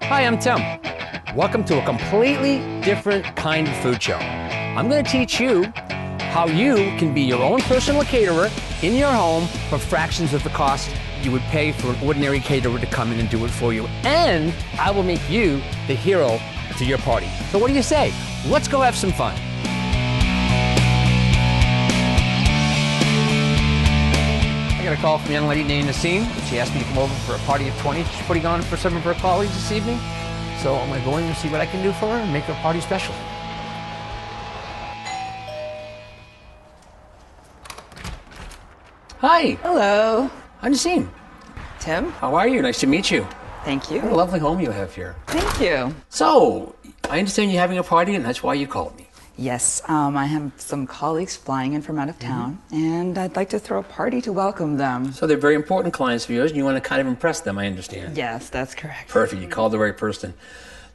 Hi, I'm Tim. Welcome to a completely different kind of food show. I'm going to teach you how you can be your own personal caterer in your home for fractions of the cost you would pay for an ordinary caterer to come in and do it for you. And I will make you the hero to your party. So what do you say? Let's go have some fun. I got a call from a young lady named Nassim. She asked me to come over for a party of 20 she's putting on for some of her colleagues this evening. So I'm going to go in and see what I can do for her and make her party special. Hi. Hello. I'm Nassim. Tim? How are you? Nice to meet you. Thank you. What a lovely home you have here. Thank you. So, I understand you're having a party and that's why you called me. Yes, I have some colleagues flying in from out of town, and I'd like to throw a party to welcome them. So they're very important clients of yours and you want to kind of impress them, I understand. Yes, that's correct. Perfect. You called the right person.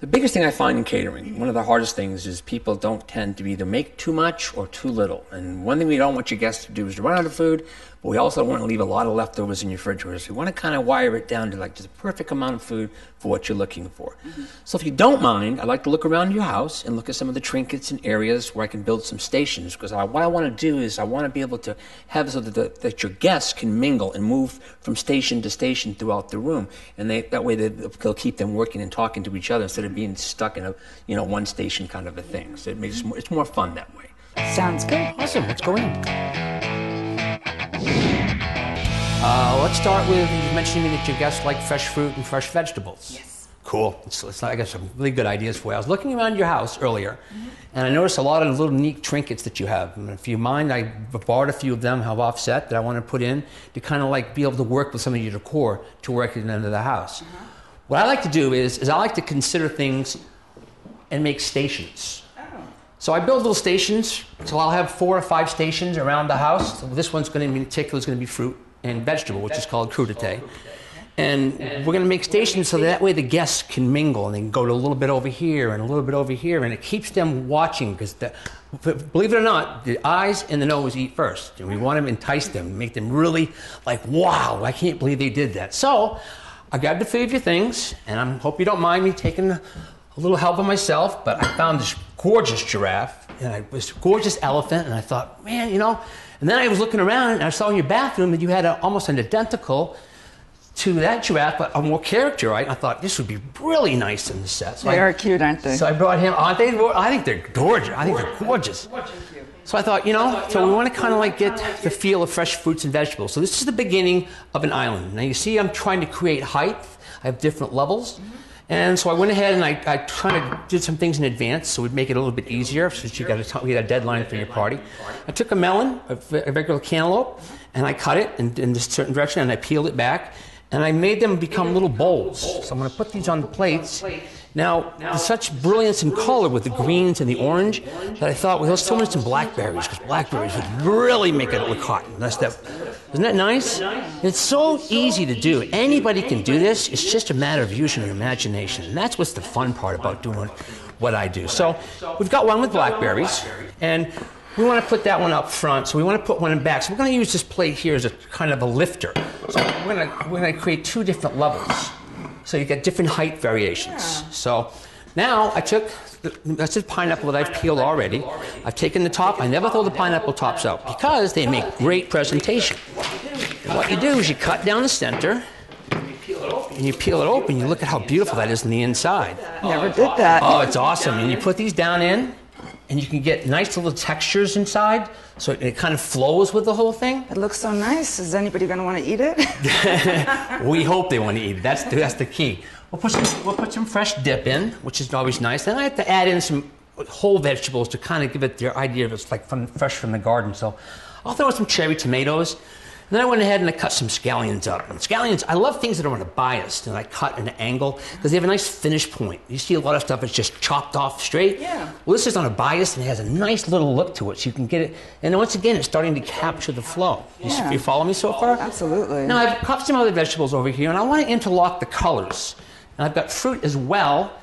The biggest thing I find in catering, one of the hardest things, is people don't tend to either make too much or too little. And one thing we don't want your guests to do is to run out of food, but we also don't want to leave a lot of leftovers in your refrigerator. So we want to kind of wire it down to like just a perfect amount of food for what you're looking for. So if you don't mind, I'd like to look around your house and look at some of the trinkets and areas where I can build some stations. Because what I want to do is I want to be able to have so that your guests can mingle and move from station to station throughout the room. And that way they'll keep them working and talking to each other instead of being stuck in a one station kind of a thing. So it's more fun that way. Sounds good. Awesome. Let's go in. Let's start with you mentioning that your guests like fresh fruit and fresh vegetables. Yes. Cool. I got some really good ideas for you. I was looking around your house earlier, and I noticed a lot of little neat trinkets that you have. And if you mind, I borrowed a few of them, have offset, that I want to put in to kind of like be able to work with some of your decor to work at the end of the house. What I like to do is I like to consider things and make stations. So I build little stations, so I'll have 4 or 5 stations around the house. So this one's going to be, in particular, is going to be fruit and vegetable, which is called crudité. And we're going to make stations so that way the guests can mingle and they can go to a little bit over here and a little bit over here, and it keeps them watching because, believe it or not, the eyes and the nose eat first. And we want to entice them, make them really like, wow, I can't believe they did that. So I grabbed a few of your things, and I hope you don't mind me taking a little help of myself, but I found this gorgeous giraffe and this gorgeous elephant, and I thought, man, and then I was looking around and I saw in your bathroom that you had almost an identical to that giraffe, but a more character, right? I thought this would be really nice in the set. So They are cute, aren't they? So I brought him. Aren't they? I think they're gorgeous. I think they're gorgeous. So I thought, so we want to kind of like get the feel of fresh fruits and vegetables. So this is the beginning of an island. Now you see I'm trying to create height. I have different levels. And so I went ahead and I kind of did some things in advance so we'd make it a little bit easier since we had a deadline for your party. I took a melon, a regular cantaloupe, and I cut it in a certain direction and I peeled it back. And I made them become little bowls. So I'm going to put these on the plates. Now, there's such brilliance in color with the greens and the orange that I thought, well, let's throw in some blackberries, because blackberries would really make it look hot. Isn't that nice? It's so easy to do. Anybody can do this. It's just a matter of using your imagination. And that's what's the fun part about doing what I do. So we've got one with blackberries, and we want to put that one up front, so we want to put one in back. So we're going to use this plate here as a kind of a lifter. So we're going to create 2 different levels. So you get different height variations. Yeah. So now that's a pineapple that I've peeled already. I've taken the top. I never throw the pineapple tops out because they make great presentation. And what you do is you cut down the center, and you peel it open. You look at how beautiful that is on the inside. Never did that. Oh, it's awesome. And you put these down in, and you can get nice little textures inside, so it kind of flows with the whole thing. It looks so nice. Is anybody going to want to eat it? We hope they want to eat it. That's the key. We'll put some fresh dip in, which is always nice. Then I have to add in some whole vegetables to kind of give it the idea of it's like fresh from the garden. So I'll throw in some cherry tomatoes. And then I went ahead and I cut some scallions up. And scallions, I love things that are on a bias, and I cut an angle because they have a nice finish point. You see a lot of stuff that's just chopped off straight. Yeah. Well, this is on a bias and it has a nice little look to it, so you can get it. And once again, it's starting to capture the flow. Yeah. You follow me so far? Absolutely. Now I've cut some other vegetables over here, and I want to interlock the colors. And I've got fruit as well.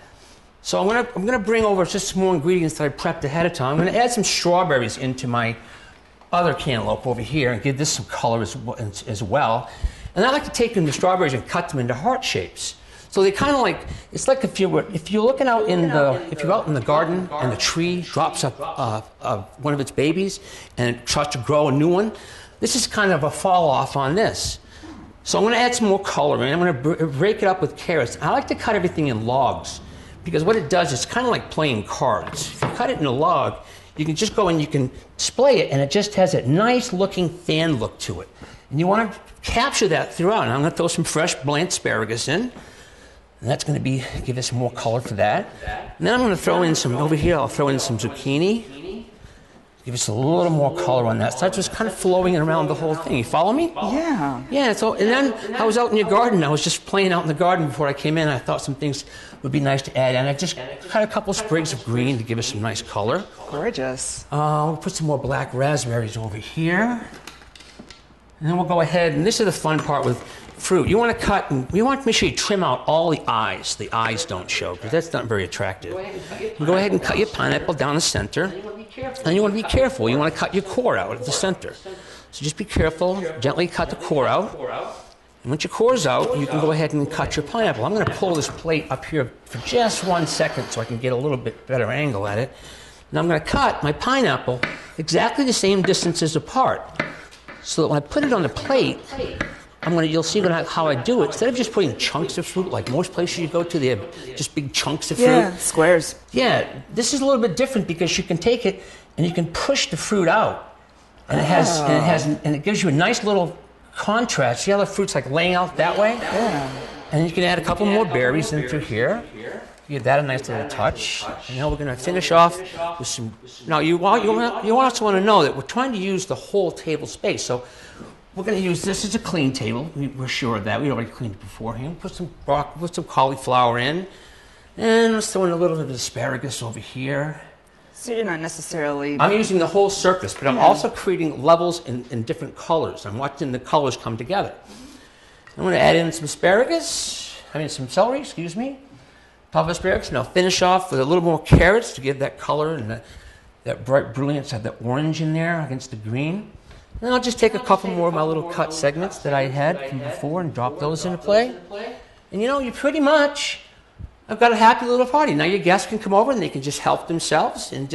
So I'm going to bring over just some more ingredients that I prepped ahead of time. I'm going to add some strawberries into my other cantaloupe over here and give this some color as well. And I like to take the strawberries and cut them into heart shapes. So they kind of like, it's like if you're looking out if you're out in the garden and the tree drops up one of its babies and it starts to grow a new one, this is kind of a fall off on this. So I'm going to add some more color in. I'm going to break it up with carrots. I like to cut everything in logs because what it does is kind of like playing cards. If you cut it in a log, you can just go and you can display it and it just has a nice looking fan look to it. And you want to capture that throughout. And I'm going to throw some fresh blanched asparagus in. And that's going to give us more color for that. And then I'm going to throw in over here, I'll throw in some zucchini. Give us a little more color on that. So that's just kind of flowing around the whole thing. You follow me? Yeah. Yeah, so, and then I was out in your garden. I was just playing out in the garden before I came in. I thought some things would be nice to add. And I just cut a couple sprigs of green to give us some nice color. Gorgeous. We'll put some more black raspberries over here. And then we'll go ahead, and this is the fun part with fruit. You want to cut, and you want to make sure you trim out all the eyes. The eyes don't show, because that's not very attractive. You go ahead and cut your pineapple down the center, and you want to be careful. You want to cut your core out at the center. So just be careful, gently cut the core out. And once your core's out, you can go ahead and cut your pineapple. I'm going to pull this plate up here for just 1 second so I can get a little bit better angle at it. And I'm going to cut my pineapple exactly the same distances apart, so that when I put it on the plate, you'll see how I do it. Instead of just putting chunks of fruit, like most places you go to, they have just big chunks of fruit. Yeah, squares. Yeah, this is a little bit different because you can take it and you can push the fruit out, and it gives you a nice little contrast. See how the fruit's like laying out that way? Yeah. And you can add a couple more berries in through here. Give that a nice little touch. And now we're going to finish off with some. Now you also want to know that we're trying to use the whole table space. So we're going to use this as a clean table. We're sure of that. We already cleaned it beforehand. Put some cauliflower in, and let's throw in a little bit of asparagus over here. So you're not necessarily. I'm using the whole surface, but I'm also creating levels in different colors. I'm watching the colors come together. I'm going to add in some some celery, excuse me. Top of asparagus, and I'll finish off with a little more carrots to give that color and that bright brilliance of the orange in there against the green. And then I'll just take a couple more of my little cut segments that I had from before and drop those into play. And you pretty much, I've got a happy little party. Now your guests can come over and they can just help themselves, and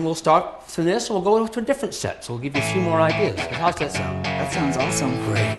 we'll start from this and we'll go to a different set. So we'll give you a few more ideas. How's that sound? That sounds awesome. Great.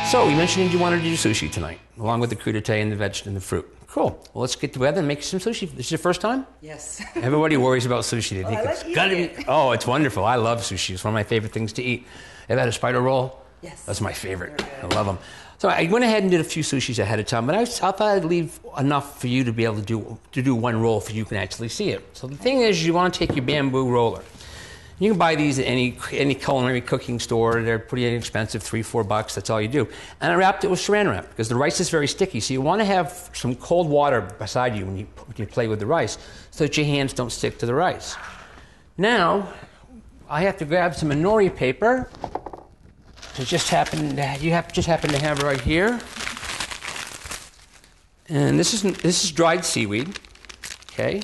So you mentioned you wanted to do sushi tonight, along with the crudité and the veg and the fruit. Cool. Well, let's get together and make some sushi. This is your first time? Yes. Everybody worries about sushi. They think it's gotta be. Oh, it's wonderful. I love sushi. It's one of my favorite things to eat. Ever had a spider roll? Yes. That's my favorite. I love them. So I went ahead and did a few sushis ahead of time, but I thought I'd leave enough for you to be able to do one roll so you can actually see it. So the thing is, you want to take your bamboo roller. You can buy these at any culinary cooking store. They're pretty inexpensive, $3-4. That's all you do. And I wrapped it with saran wrap because the rice is very sticky. So you want to have some cold water beside you when you play with the rice, so that your hands don't stick to the rice. Now, I have to grab some nori paper. You just happen to have right here. And this is dried seaweed. Okay.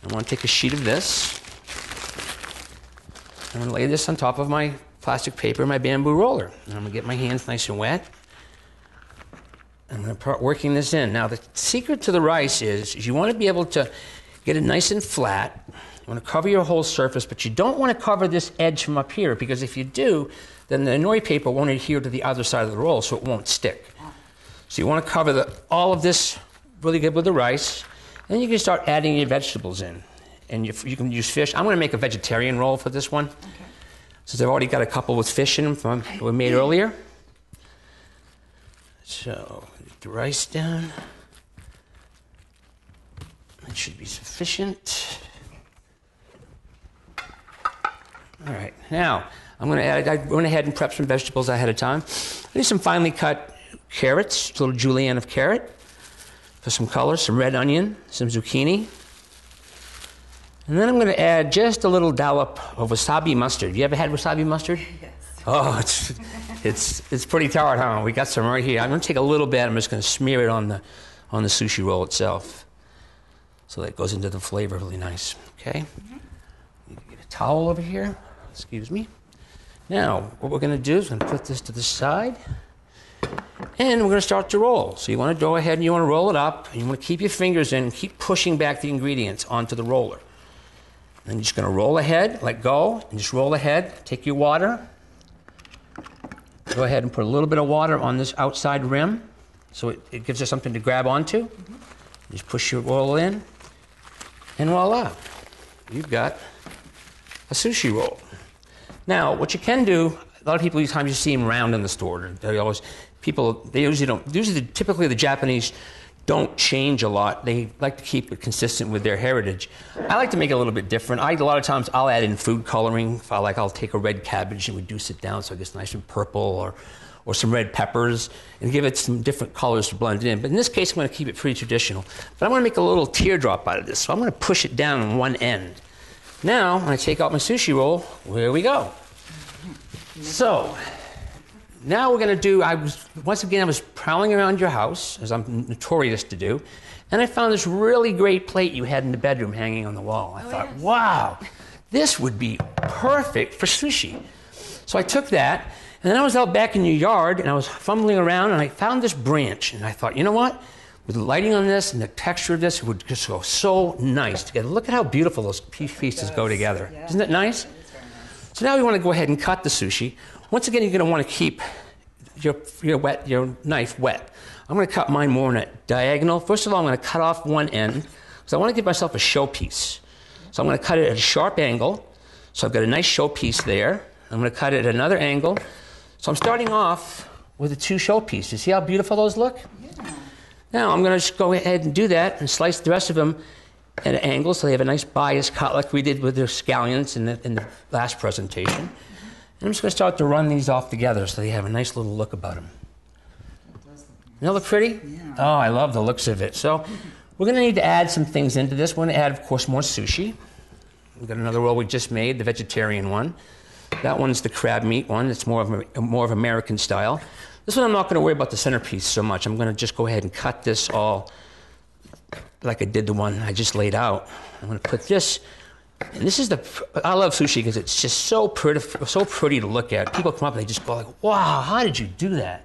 I want to take a sheet of this. I'm going to lay this on top of my plastic paper, my bamboo roller. And I'm going to get my hands nice and wet. I'm going to start working this in. Now, the secret to the rice is you want to be able to get it nice and flat. You want to cover your whole surface, but you don't want to cover this edge from up here, because if you do, then the nori paper won't adhere to the other side of the roll, so it won't stick. So you want to cover all of this really good with the rice. And then you can start adding your vegetables in. And you can use fish. I'm going to make a vegetarian roll for this one. Okay. Since I've already got a couple with fish in them from we made earlier. So, get the rice down. That should be sufficient. All right. Now, I went ahead and prepped some vegetables ahead of time. I need some finely cut carrots, a little julienne of carrot for some color, some red onion, some zucchini. And then I'm going to add just a little dollop of wasabi mustard. You ever had wasabi mustard? Yes. Oh, it's pretty tart, huh? We got some right here. I'm going to take a little bit. I'm just going to smear it on the sushi roll itself, so that it goes into the flavor really nice. Okay. Get a towel over here. Excuse me. Now, what we're going to do is we're going to put this to the side, and we're going to start to roll. So you want to go ahead and you want to roll it up, and you want to keep your fingers in and keep pushing back the ingredients onto the roller. Then you're just going to roll ahead, let go, and just roll ahead. Take your water. Go ahead and put a little bit of water on this outside rim so it gives us something to grab onto. Just push your roll in, and voila. You've got a sushi roll. Now, what you can do, a lot of people, these times you see them round in the store. Typically the Japanese don't change a lot. They like to keep it consistent with their heritage. I like to make it a little bit different. A lot of times I'll add in food coloring. If I'll take a red cabbage and reduce it down so it gets nice and purple, or some red peppers, and give it some different colors to blend it in. But in this case, I'm going to keep it pretty traditional. But I'm going to make a little teardrop out of this. So I'm going to push it down on one end. Now, when I take out my sushi roll, here we go. So, now we're going to do, I was prowling around your house, as I'm notorious to do, and I found this really great plate you had in the bedroom hanging on the wall. I thought, wow, this would be perfect for sushi. So I took that, and then I was out back in your yard, and I was fumbling around, and I found this branch, and I thought, you know what? With the lighting on this and the texture of this, it would just go so nice together. Look at how beautiful those pieces go together. Yeah. Isn't that nice? So now we want to go ahead and cut the sushi. Once again, you're going to want to keep your knife wet. I'm going to cut mine more on a diagonal. First of all, I'm going to cut off one end because I want to give myself a showpiece. So I'm going to cut it at a sharp angle. So I've got a nice showpiece there. I'm going to cut it at another angle. So I'm starting off with the two showpieces. See how beautiful those look? Yeah. Now I'm going to just go ahead and do that and slice the rest of them at an angle so they have a nice bias cut like we did with the scallions in the last presentation. And I'm just going to start to run these off together so they have a nice little look about them. Doesn't they look pretty? Yeah. Oh, I love the looks of it. So we're going to need to add some things into this. We're going to add, of course, more sushi. We've got another roll we just made, the vegetarian one. That one's the crab meat one. It's more of American style. This one I'm not going to worry about the centerpiece so much. I'm going to just go ahead and cut this all like I did the one I just laid out. I'm going to put this, and this is I love sushi because it's just so pretty to look at. People come up and they just go like, wow, how did you do that?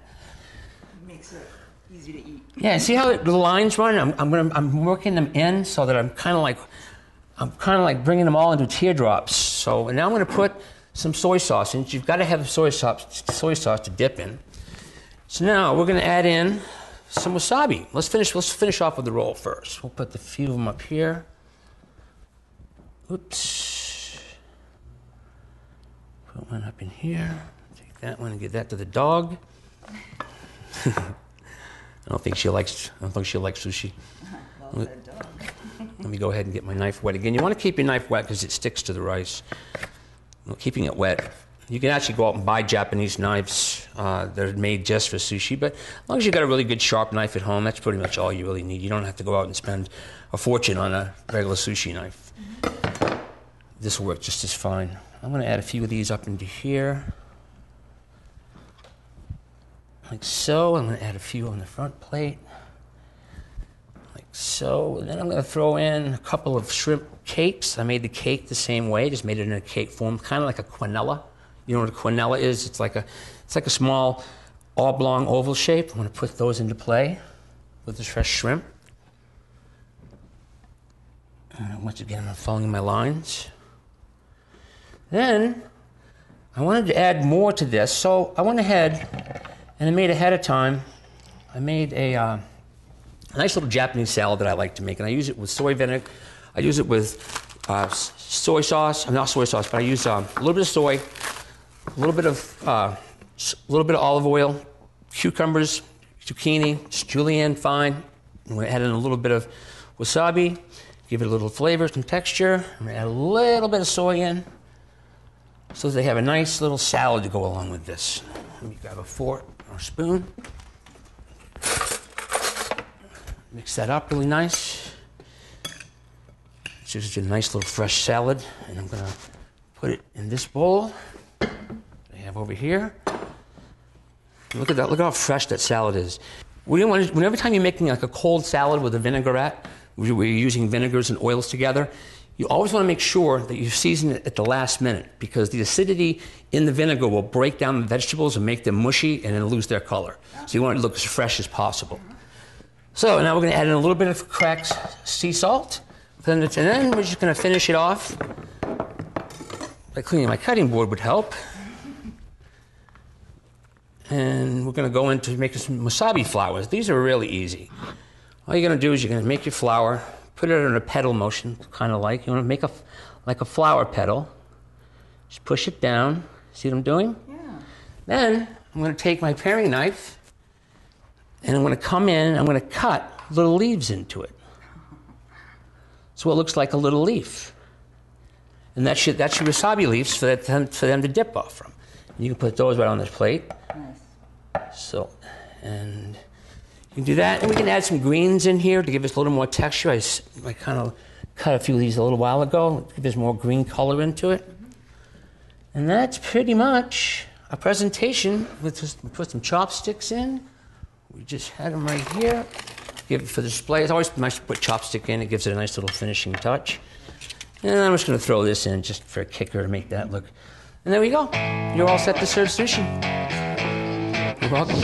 It makes it easy to eat. Yeah, see how the lines run? I'm working them in so that I'm kind of like bringing them all into teardrops. So, and now I'm going to put some soy sauce in. You've got to have soy sauce to dip in. So now we're going to add in some wasabi. Let's finish off with the roll first. We'll put a few of them up here. Oops. Put one up in here. Take that one and give that to the dog. I don't think she'll like sushi. Let me go ahead and get my knife wet again. You want to keep your knife wet because it sticks to the rice. Keeping it wet. You can actually go out and buy Japanese knives that are made just for sushi, but as long as you've got a really good sharp knife at home, that's pretty much all you really need. You don't have to go out and spend a fortune on a regular sushi knife. This will work just as fine. I'm going to add a few of these up into here. Like so. I'm going to add a few on the front plate. Like so. And then I'm going to throw in a couple of shrimp cakes. I made the cake the same way, just made it in a cake form, kind of like a quenella. You know what a quenella is? It's like a small oblong oval shape. I'm going to put those into play with the fresh shrimp. And once again, I'm following my lines. Then I wanted to add more to this, so I went ahead and I made ahead of time. I made a nice little Japanese salad that I like to make, and I use it with soy vinegar. I use it with soy sauce. Not soy sauce, but I use a little bit of soy, a little bit of olive oil, cucumbers, zucchini, just julienne fine. I'm going to add in a little bit of wasabi, give it a little flavor, some texture. I'm going to add a little bit of soy in so that they have a nice little salad to go along with this. Let me grab a fork or a spoon. Mix that up really nice. It's just a nice little fresh salad, and I'm gonna put it in this bowl I have over here. Look at that, look how fresh that salad is. Whenever time you're making like a cold salad with a vinaigrette, where you're using vinegars and oils together, you always want to make sure that you season it at the last minute, because the acidity in the vinegar will break down the vegetables and make them mushy and then lose their color. So you want it to look as fresh as possible. So now we're going to add in a little bit of cracked sea salt. And then we're just going to finish it off by cleaning my cutting board would help. And we're going to go into making some wasabi flowers. These are really easy. All you're going to do is you're going to make your flower, put it in a petal motion, kind of like. You want to make like a flower petal. Just push it down. See what I'm doing? Yeah. Then I'm going to take my paring knife, and I'm going to come in, and I'm going to cut little leaves into it. So it looks like a little leaf. And that's your wasabi leaves for them to dip off from. And you can put those right on this plate. Nice. So, and you can do that. And we can add some greens in here to give us a little more texture. I kind of cut a few of these a little while ago to give us more green color into it. And that's pretty much a presentation. Let's put some chopsticks in. We just had them right here. Give it for display. It's always nice to put chopstick in. It gives it a nice little finishing touch. And I'm just going to throw this in just for a kicker to make that look. And there we go. You're all set to serve sushi. You're welcome.